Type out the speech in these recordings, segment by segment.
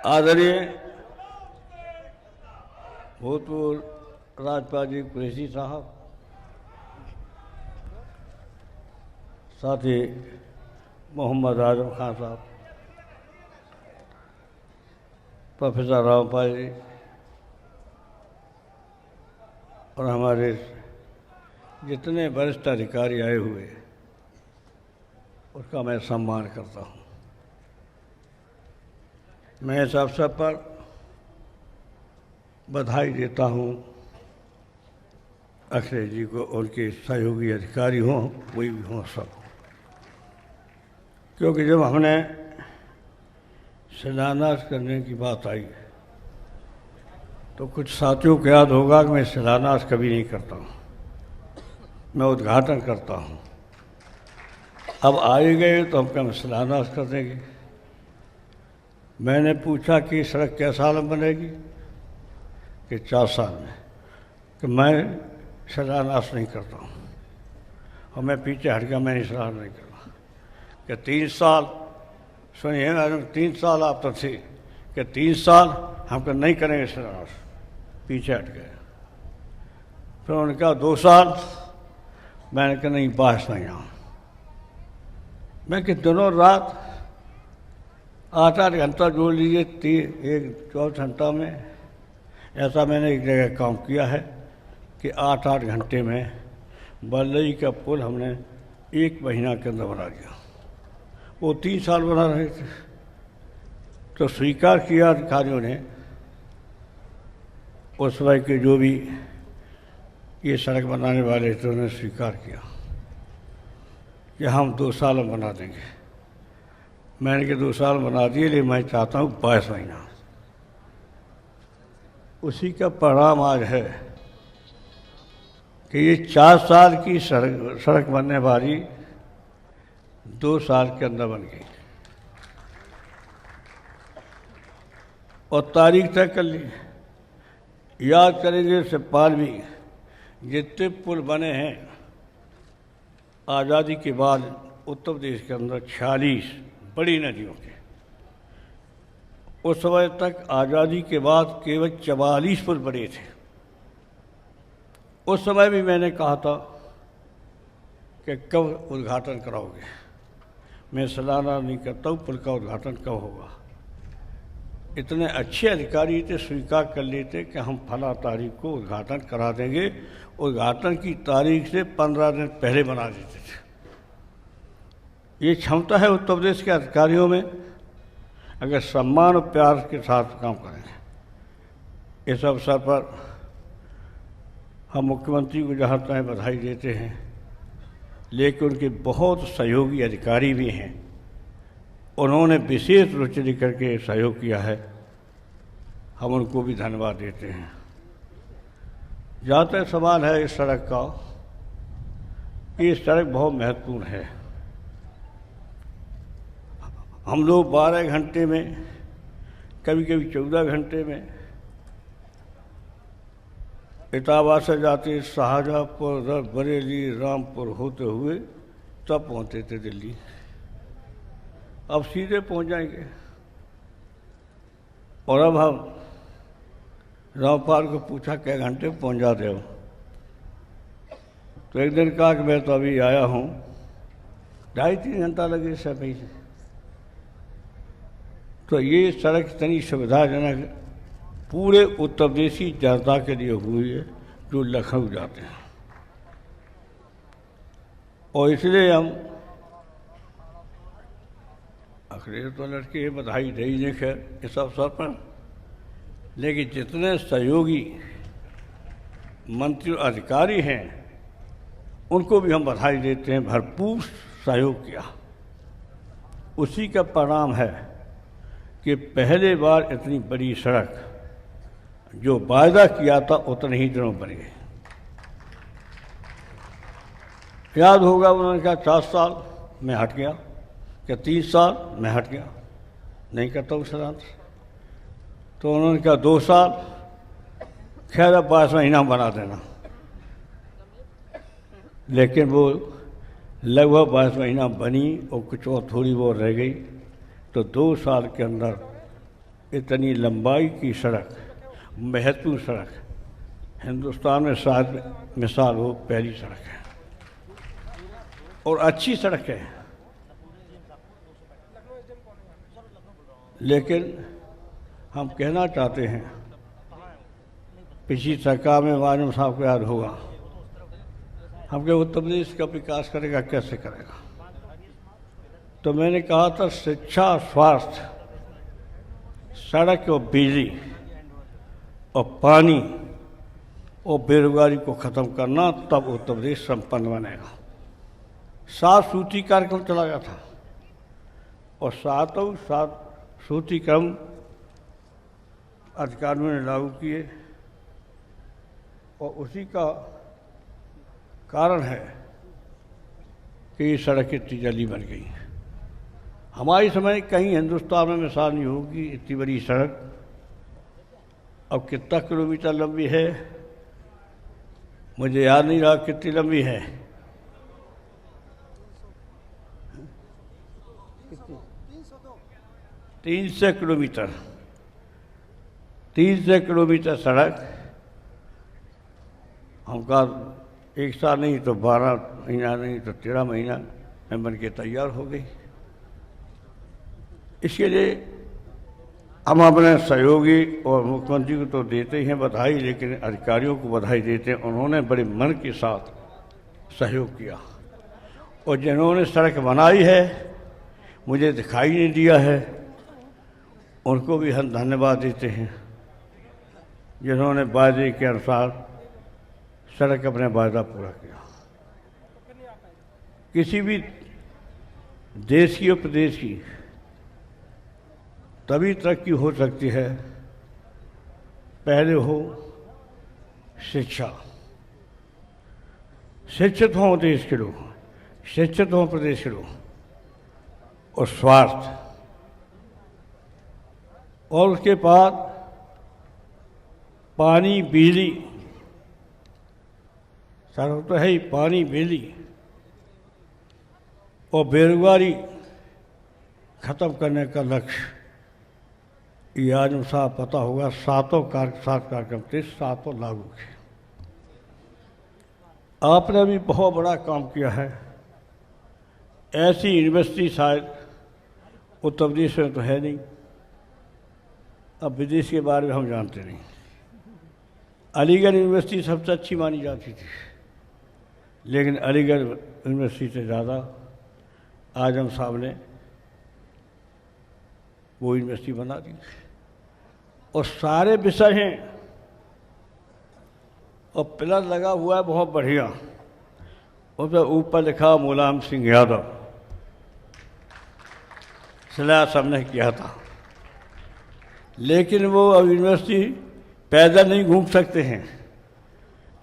आदरणीय भूतपूर्व राज्यपाल जी कुरैशी साहब, साथ ही मोहम्मद आजम खान साहब, प्रोफेसर रामपाल जी और हमारे जितने वरिष्ठ अधिकारी आए हुए, उसका मैं सम्मान करता हूँ। मैं इस अवसर पर बधाई देता हूँ अखिलेश जी को, उनके सहयोगी अधिकारी हों, कोई भी हों, सब। क्योंकि जब हमने शिलान्यास करने की बात आई तो कुछ साथियों को याद होगा कि मैं शिलान्यास कभी नहीं करता हूँ, मैं उद्घाटन करता हूँ। अब आए गए तो हम क्या शिलान्यास कर देंगे। मैंने पूछा कि सड़क कै साल में बनेगी, कि 4 साल में, कि मैं शिलान्यास नहीं करता हूँ। और मैं पीछे हट गया, मैं शिलान्यास नहीं करता कि 3 साल, सुनिए मैडम, 3 साल आप तो थे कि 3 साल हम तो नहीं करेंगे शिलान्यास, पीछे हट गए। फिर उन्होंने कहा 2 साल, मैंने कहा नहीं, बात नहीं आऊँ। मैं कि दिनों रात 8-8 घंटा जोड़ लीजिए, 24 घंटा में। ऐसा मैंने एक जगह काम किया है कि 8-8 घंटे में बल्लई का पुल हमने 1 महीना के अंदर बना दिया। वो 3 साल बना रहे थे, तो स्वीकार किया अधिकारियों ने, उस समय के जो भी ये सड़क बनाने वाले थे उन्होंने स्वीकार किया कि हम 2 साल में बना देंगे। मैंने कि 2 साल बना दिए, लेकिन मैं चाहता हूँ 22 महीना। उसी का परिणाम आज है कि ये 4 साल की सड़क बनने वाली 2 साल के अंदर बन गई और तारीख तय कर ली। याद करेंगे सिपाल में जितने पुल बने हैं आज़ादी के बाद उत्तर प्रदेश के अंदर, 46 बड़ी नदियों के, उस समय तक आज़ादी के बाद केवल 44 पुल बने थे। उस समय भी मैंने कहा था कि कब उद्घाटन कराओगे। मैं शिलान्यास नहीं करता हूँ, पुल का उद्घाटन कब होगा। इतने अच्छे अधिकारी थे, स्वीकार कर लेते कि हम फला तारीख को उद्घाटन करा देंगे। उद्घाटन की तारीख से 15 दिन पहले बना देते थे। ये क्षमता है उत्तर प्रदेश के अधिकारियों में, अगर सम्मान और प्यार के साथ काम करेंगे। इस अवसर पर हम मुख्यमंत्री को जहाँ तक बधाई देते हैं, लेकिन उनके बहुत सहयोगी अधिकारी भी हैं, उन्होंने विशेष रुचि लेकर के सहयोग किया है, हम उनको भी धन्यवाद देते हैं। जहाँ तक सवाल है इस सड़क का, ये सड़क बहुत महत्वपूर्ण है। हम लोग 12 घंटे में, कभी कभी 14 घंटे में इटावा से जाते शाहजहाँपुर, बरेली, रामपुर होते हुए तब पहुँचते थे दिल्ली। अब सीधे पहुँच जाएंगे। और अब हम रामपाल को पूछा क्या घंटे में पहुँच जाते हो, तो एक दिन कहा कि मैं तो अभी आया हूँ, 2.5-3 घंटा लगे सभी से। तो ये सड़क इतनी सुविधाजनक पूरे उत्तर प्रदेशी जनता के लिए हुई है जो लखनऊ जाते हैं, और इसलिए हम अखिलेश तो लड़के बधाई दे ही खैर इस अवसर पर, लेकिन जितने सहयोगी मंत्री अधिकारी हैं उनको भी हम बधाई देते हैं। भरपूर सहयोग किया, उसी का परिणाम है कि पहले बार इतनी बड़ी सड़क जो वायदा किया था उतने ही दिनों बन गई। याद होगा उन्होंने कहा 4 साल, मैं हट गया, क्या 3 साल, मैं हट गया, नहीं करता हूँ शिलान्यास। तो उन्होंने कहा 2 साल, खैर अब 22 महीना बना देना। लेकिन वो लगभग 22 महीना बनी और कुछ और थोड़ी बहुत रह गई, तो 2 साल के अंदर इतनी लंबाई की सड़क, महत्वपूर्ण सड़क हिंदुस्तान में शायद मिसाल हो, पहली सड़क है और अच्छी सड़क है। लेकिन हम कहना चाहते हैं, पिछली सरकार में मानव साहब को याद होगा, हम क्या उत्तर प्रदेश का विकास करेगा, कैसे करेगा? तो मैंने कहा था शिक्षा, स्वास्थ्य, सड़क और बिजली और पानी और बेरोजगारी को ख़त्म करना, तब उत्तर प्रदेश संपन्न बनेगा। 7 सूत्री कार्यक्रम चला गया था और 7 सूत्री क्रम अधिकारियों ने लागू किए और उसी का कारण है कि ये सड़क इतनी जल्दी बन गई। हमारी समय कहीं हिंदुस्तान में मिसाल नहीं होगी इतनी बड़ी सड़क। अब कितना किलोमीटर लंबी है मुझे याद नहीं रहा, कितनी लंबी है? 300 किलोमीटर। 300 किलोमीटर सड़क हमका 1 साल नहीं तो 12 महीना नहीं तो 13 महीना में बन के तैयार हो गई। इसके लिए हम अपने सहयोगी और मुख्यमंत्री को तो देते ही हैं बधाई, लेकिन अधिकारियों को बधाई देते हैं। उन्होंने बड़े मन के साथ सहयोग किया और जिन्होंने सड़क बनाई है, मुझे दिखाई नहीं दिया है, उनको भी हम धन्यवाद देते हैं, जिन्होंने वायदे के अनुसार सड़क अपने वायदा पूरा किया। किसी भी देश की और प्रदेश की तभी तरक्की हो सकती है, पहले हो शिक्षा। शिक्षित हों देश के लोग, शिक्षित हों प्रदेश के लोग, और स्वास्थ्य, और उसके बाद पानी, बिजली। सड़क तो है ही, पानी, बिजली और बेरोजगारी खत्म करने का लक्ष्य ये आज साहब पता होगा। 7 कार्यक्रम थे, 7 लागू किए। आपने भी बहुत बड़ा काम किया है। ऐसी यूनिवर्सिटी शायद उत्तर प्रदेश में तो है नहीं। अब विदेश के बारे में हम जानते नहीं। अलीगढ़ यूनिवर्सिटी सबसे अच्छी मानी जाती थी, लेकिन अलीगढ़ यूनिवर्सिटी से ज़्यादा आजम साहब ने वो यूनिवर्सिटी बना दी और सारे विषय हैं और पिलर लगा हुआ है बहुत बढ़िया। उस पर ऊपर लिखा मुलायम सिंह यादव, सिला सबने किया था। लेकिन वो अब यूनिवर्सिटी पैदल नहीं घूम सकते हैं,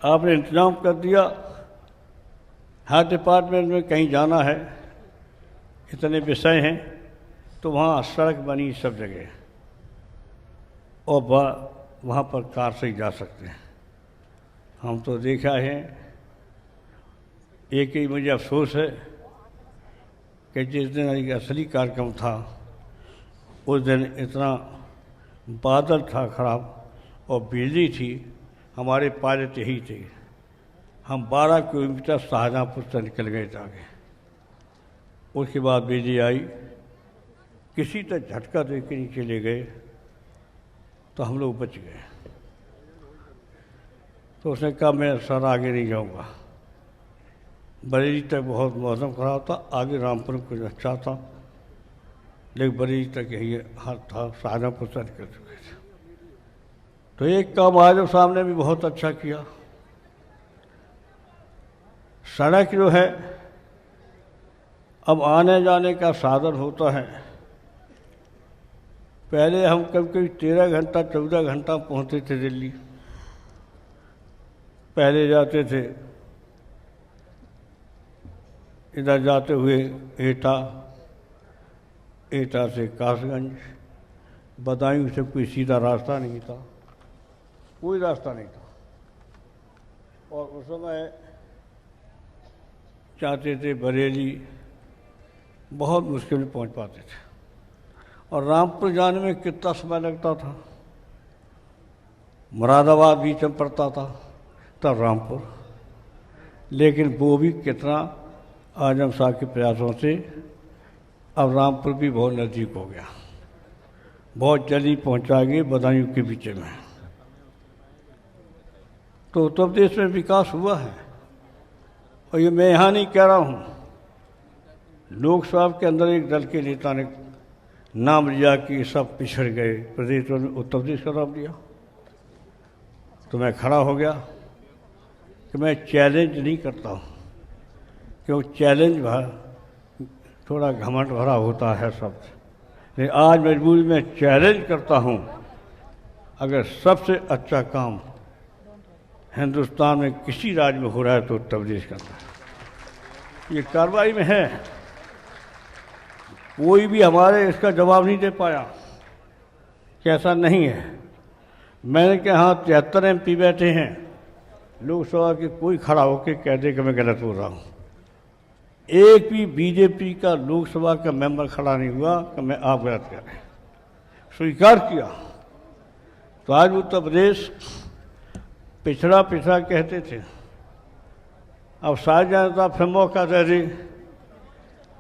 आपने इंतजाम कर दिया। हर डिपार्टमेंट में कहीं जाना है, इतने विषय हैं, तो वहाँ सड़क बनी सब जगह और वहाँ पर कार से ही जा सकते हैं। हम तो देखा है, एक ही मुझे अफसोस है कि जिस दिन एक असली कार्यक्रम था उस दिन इतना बादल था खराब और बिजली थी, हमारे पायलट यही थे। हम 12 किलोमीटर शाहजहाँपुर से निकल गए आगे। उसके बाद बिजली आई, किसी तरह झटका दे के नीचे ले गए तो हम लोग बच गए। तो उसने कहा मैं सर आगे नहीं जाऊंगा। बरेली तक बहुत मौसम खराब था, आगे रामपुर कुछ अच्छा था, लेकिन बरेली तक यही हाल था, शाहजहाँपुर से निकल चुके थे। तो एक काम आजम साहब ने भी बहुत अच्छा किया। सड़क जो है अब आने जाने का साधन होता है। पहले हम कभी कभी 13 घंटा 14 घंटा पहुँचते थे दिल्ली। पहले जाते थे इधर जाते हुए एटा, एटा से कासगंज, बदायूं से कोई सीधा रास्ता नहीं था, कोई रास्ता नहीं था। और उस समय चाहते थे बरेली, बहुत मुश्किल में पहुंच पाते थे। और रामपुर जाने में कितना समय लगता था। मुरादाबाद बीच में पड़ता था तब रामपुर, लेकिन वो भी कितना आजम शाह के प्रयासों से अब रामपुर भी बहुत नज़दीक हो गया, बहुत जल्दी पहुंचा गए बदायूं के बीच में। तो उत्तर प्रदेश में विकास हुआ है, और ये मैं यहाँ नहीं कह रहा हूँ, लोकसभा के अंदर एक दल के नेता ने नाम लिया कि सब पिछड़ गए, प्रदेश में उत्तर प्रदेश का नाम लिया, तो मैं खड़ा हो गया कि मैं चैलेंज नहीं करता हूँ, क्यों चैलेंज थोड़ा घमंड भरा होता है सब। लेकिन आज मजबूरी में चैलेंज करता हूँ, अगर सबसे अच्छा काम हिंदुस्तान में किसी राज्य में हो रहा है तो उत्तर प्रदेश का है। ये कार्रवाई में है, कोई भी हमारे इसका जवाब नहीं दे पाया कि ऐसा नहीं है। मैंने कहा हाँ 73 MP बैठे हैं लोकसभा के, कोई खड़ा होकर कह दे कि मैं गलत बोल रहा हूँ। एक भी बीजेपी का लोकसभा का मेंबर खड़ा नहीं हुआ कि मैं आप गलत कह रहे हैं, स्वीकार किया। तो आज उत्तर प्रदेश पिछड़ा पिछड़ा कहते थे, अब सारी जनता फिर मौका दे दी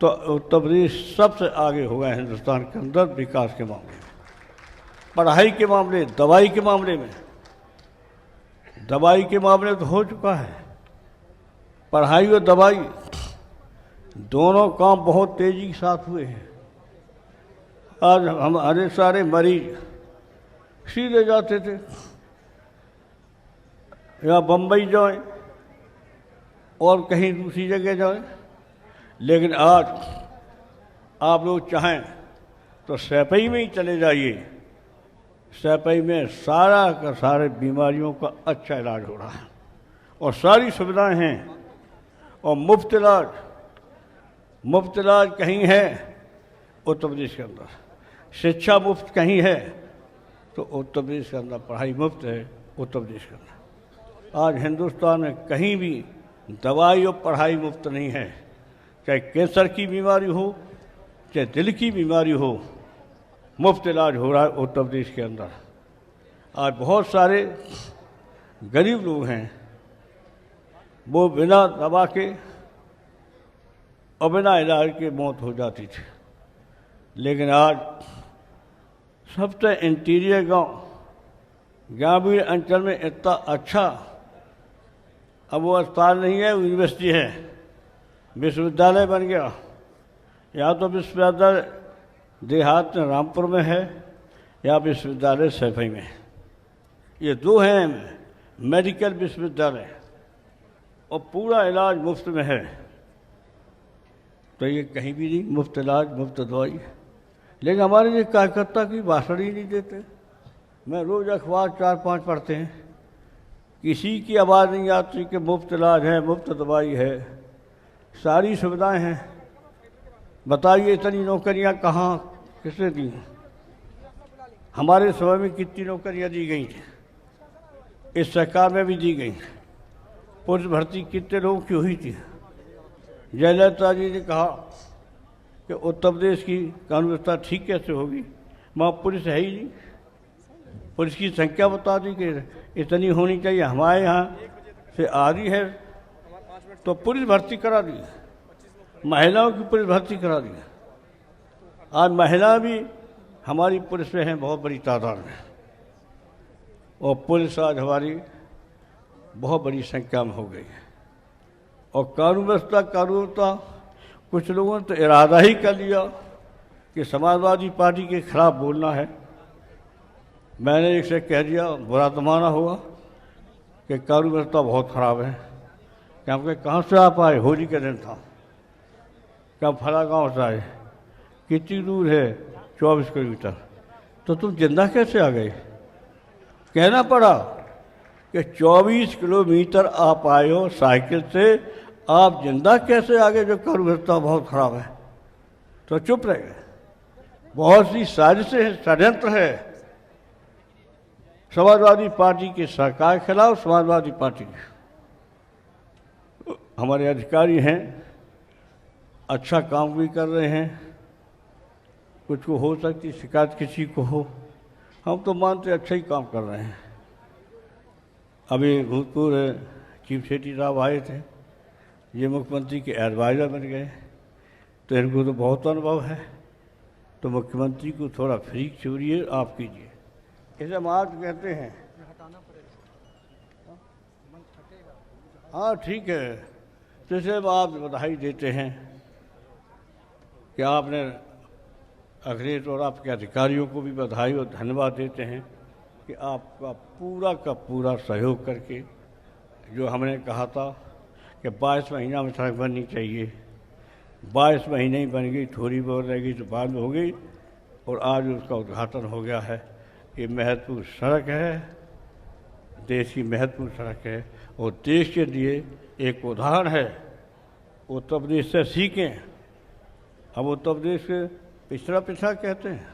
तो उत्तर प्रदेश सबसे आगे हो गया हिंदुस्तान के अंदर विकास के मामले में, पढ़ाई के मामले, दवाई के मामले में। दवाई के मामले तो हो चुका है, पढ़ाई और दवाई दोनों काम बहुत तेजी के साथ हुए हैं। आज हमारे सारे मरीज सीधे जाते थे या बम्बई जाएं और कहीं दूसरी जगह जाएं, लेकिन आज आप लोग चाहें तो सैपई में ही चले जाइए, सैपई में सारा का सारे बीमारियों का अच्छा इलाज हो रहा है और सारी सुविधाएं हैं और मुफ्त इलाज कहीं है उत्तर प्रदेश के अंदर, शिक्षा मुफ्त कहीं है तो उत्तर प्रदेश के अंदर पढ़ाई मुफ्त है उत्तर प्रदेश के अंदर। आज हिंदुस्तान में कहीं भी दवाई और पढ़ाई मुफ्त नहीं है, चाहे कैंसर की बीमारी हो, चाहे दिल की बीमारी हो, मुफ्त इलाज हो रहा है उत्तर प्रदेश के अंदर। आज बहुत सारे गरीब लोग हैं, वो बिना दवा के और बिना इलाज के मौत हो जाती थी, लेकिन आज सबसे इंटीरियर गांव ग्रामीण अंचल में इतना अच्छा, अब वो अस्पताल नहीं है, यूनिवर्सिटी है, विश्वविद्यालय बन गया। या तो विश्वविद्यालय देहात में रामपुर में है या विश्वविद्यालय सैफई में है, ये दो हैं मेडिकल विश्वविद्यालय और पूरा इलाज मुफ्त में है। तो ये कहीं भी नहीं, मुफ्त इलाज मुफ्त दवाई। लेकिन हमारे ये कार्यकर्ता की भाषण ही नहीं देते। मैं रोज़ अखबार 4-5 पढ़ते हैं, किसी की आवाज़ नहीं आती कि मुफ्त इलाज है, मुफ्त दवाई है, सारी सुविधाएं हैं। बताइए इतनी नौकरियां कहाँ किसने दी? हमारे समय में कितनी नौकरियां दी गई थी, इस सरकार में भी दी गई। पुलिस भर्ती कितने लोगों की हुई थी? जयललिता जी ने कहा कि उत्तर प्रदेश की कानून व्यवस्था ठीक कैसे होगी, वहाँ पुलिस है ही नहीं। पुलिस की संख्या बता दी कि इतनी होनी चाहिए, हमारे यहाँ से आधी है, तो पुलिस भर्ती करा दी, महिलाओं की पुलिस भर्ती करा दी। आज महिला भी हमारी पुलिस में हैं बहुत बड़ी तादाद में, और पुलिस आज हमारी बहुत बड़ी संख्या में हो गई है। और कानून व्यवस्था कुछ लोगों ने तो इरादा ही कर लिया कि समाजवादी पार्टी के खिलाफ बोलना है। मैंने इसे कह दिया, बुरा तो माना होगा कि कानून व्यवस्था बहुत ख़राब है। क्या कहाँ से आप आए? होली के दिन था। क्या फला गाँव से आए? कितनी दूर है? 24 किलोमीटर। तो तुम जिंदा कैसे आ गए? कहना पड़ा कि 24 किलोमीटर आप आए हो साइकिल से, आप जिंदा कैसे आ गए जो कानून व्यवस्था बहुत खराब है? तो चुप रह गए। बहुत सी साजिशें हैं, षड्यंत्र है समाजवादी पार्टी की सरकार के खिलाफ। समाजवादी पार्टी हमारे अधिकारी हैं, अच्छा काम भी कर रहे हैं, कुछ को हो सकती शिकायत किसी को हो, हम तो मानते अच्छा ही काम कर रहे हैं। अभी भूतपूर्व चीफ सेक्रेटरी साहब आए थे, ये मुख्यमंत्री के एडवाइज़र बन गए, तो इनको तो बहुत अनुभव है। तो मुख्यमंत्री को थोड़ा फ्री छोड़िए, आप कीजिए, इसे मार्च कहते हैं। हाँ ठीक है, तो इसे आप बधाई देते हैं कि आपने अखिलेश और आपके अधिकारियों को भी बधाई और धन्यवाद देते हैं कि आपका पूरा का पूरा सहयोग करके जो हमने कहा था कि 22 महीना में सड़क बननी चाहिए, 22 महीने ही बन गई, थोड़ी बहुत रह गई तो बाद में हो गई, और आज उसका उद्घाटन हो गया है। ये महत्वपूर्ण सड़क है, देश की महत्वपूर्ण सड़क है और देश के लिए एक उदाहरण है। उत्तर प्रदेश से सीखें। हम उत्तर प्रदेश के पिछड़ा कहते हैं,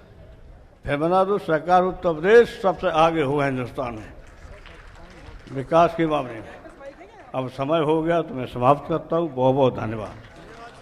फिर बना दो सरकार उत्तर प्रदेश सबसे आगे होगा हिंदुस्तान में विकास के मामले में। अब समय हो गया तो मैं समाप्त करता हूँ। बहुत बहुत धन्यवाद।